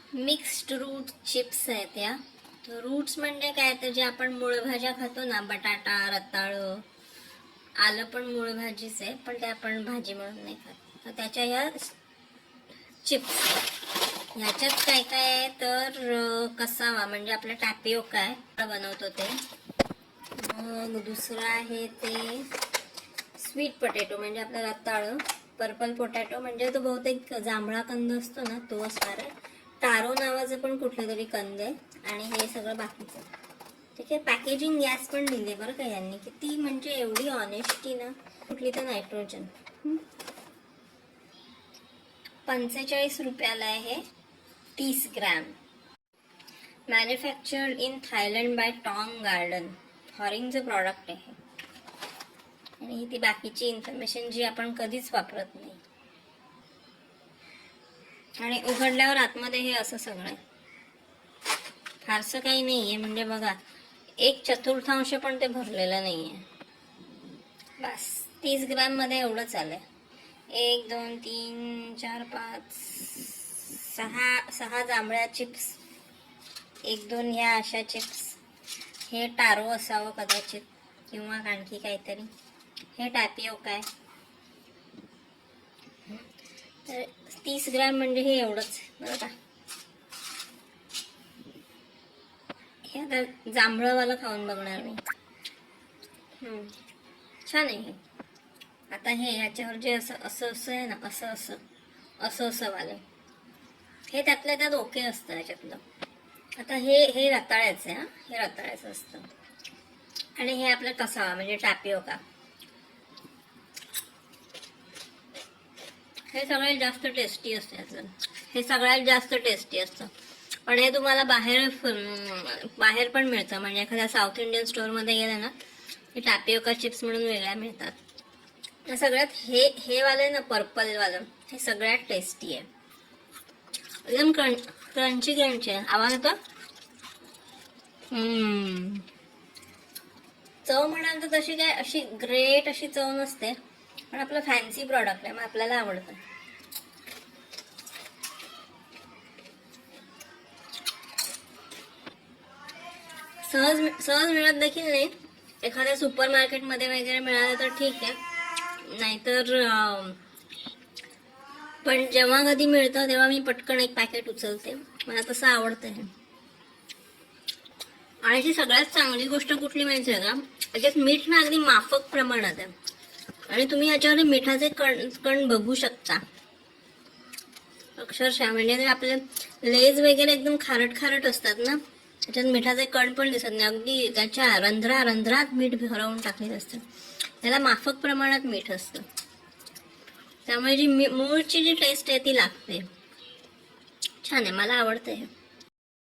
Mixed route chips आहेत या. Roots म्हणजे काय, तर जे आपण मूळ भाज्या खातो ना, बटाटा, रताळं, आलं पण मूळ भाजीच आहे, पण ते आपण भाजी म्हणून नाही खात. तर त्याच्या या चिप्स. ह्याच्यात काय काय आहे तर कसावा म्हणजे आपला टॅपिओका आहे, बनवतो ते. मग दुसरं आहे ते स्वीट पोटॅटो म्हणजे आपला रताळं. पर्पल पोटॅटो म्हणजे तो बहुतेक जांभळा कंद असतो ना, तो असणार आहे. टारो नावाचं पण कुठलं तरी कंद आहे. आणि हे सगळं बाकीचं. ठीक आहे. पॅकेजिंग गॅस पण दिले बरं का यांनी. किती म्हणजे एवढी ऑनेस्टी ना. कुठली तर नायट्रोजन. 45 रुपयाला आहे, 30 gram. Manufactured in Thailand by Tong Garden. फॉरेनचं प्रॉडक्ट आहे. आणि ती बाकीची इन्फॉर्मेशन जी आपण कधीच वापरत नाही. आणि उघडल्यावर आतमध्ये हे असं सगळं फारसं काही नाहीये. म्हणजे बघा, 1/4 पण ते भरलेलं नाहीये. बस 30 ग्रॅम मध्ये एवढंच आलंय. 1 2 3 4 5 6 जांभळ्या चिप्स, 1 2 ह्या अशा चिप्स. हे टारो असावं कदाचित किंवा आणखी काहीतरी. हे टॅपिओका आहे. तर 30 ग्रॅम म्हणजे हे एवढंच बरं का. हे आता जांभळंवालं खाऊन बघणार मी. छान आहे हे. आता हे ह्याच्यावर जे असं असं असं आहे ना, असं असं असं असं वालं, हे त्यातल्या त्यात ओके असतं ह्याच्यातलं. आता हे हे रताळ्याचं आहे. हे रताळ्याचं असतं. आणि हे आपलं कसावा म्हणजे टॅपिओका. हे सगळ्यात जास्त टेस्टी असतं. हे सगळ्यात जास्त टेस्टी असतं. पण हे तुम्हाला बाहेर पण मिळतं. म्हणजे एखाद्या साऊथ इंडियन स्टोअरमध्ये गेलं ना, हे टॅपिओका चिप्स म्हणून वेगळ्या मिळतात. सगळ्यात हे वाले ना, पर्पल वालं, हे सगळ्यात टेस्टी आहे. एकदम क्रंची क्रंची आहे. आवाज येतो. चव म्हणाल तर तशी काय अशी ग्रेट अशी चव नसते, पण आपलं फॅन्सी प्रॉडक्ट आहे, मग आपल्याला आवडतं. सहज मिळत देखील नाही. एखाद्या सुपर मार्केटमध्ये वगैरे मिळालं तर ठीक आहे, नाहीतर पण जेव्हा कधी मिळतं तेव्हा मी पटकन एक पॅकेट उचलते. मला तसं आवडतं हे. आणि ती सगळ्यात चांगली गोष्ट कुठली माहिती आहे का, याच्यात मीठ ना अगदी माफक प्रमाणात आहे. आणि तुम्ही याच्यावर मिठाचे कण बघू शकता अक्षरशः. म्हणजे आपले लेज वगैरे एकदम खारट असतात ना, त्याच्यात मिठाचे कण पण दिसत नाही. अगदी त्याच्या रंध्रात मीठ भरवून टाकलेलं असतं. त्याला माफक प्रमाणात मीठ असतं, त्यामुळे जी मूळची जी टेस्ट आहे ती लागते. छान आहे, मला आवडतं हे.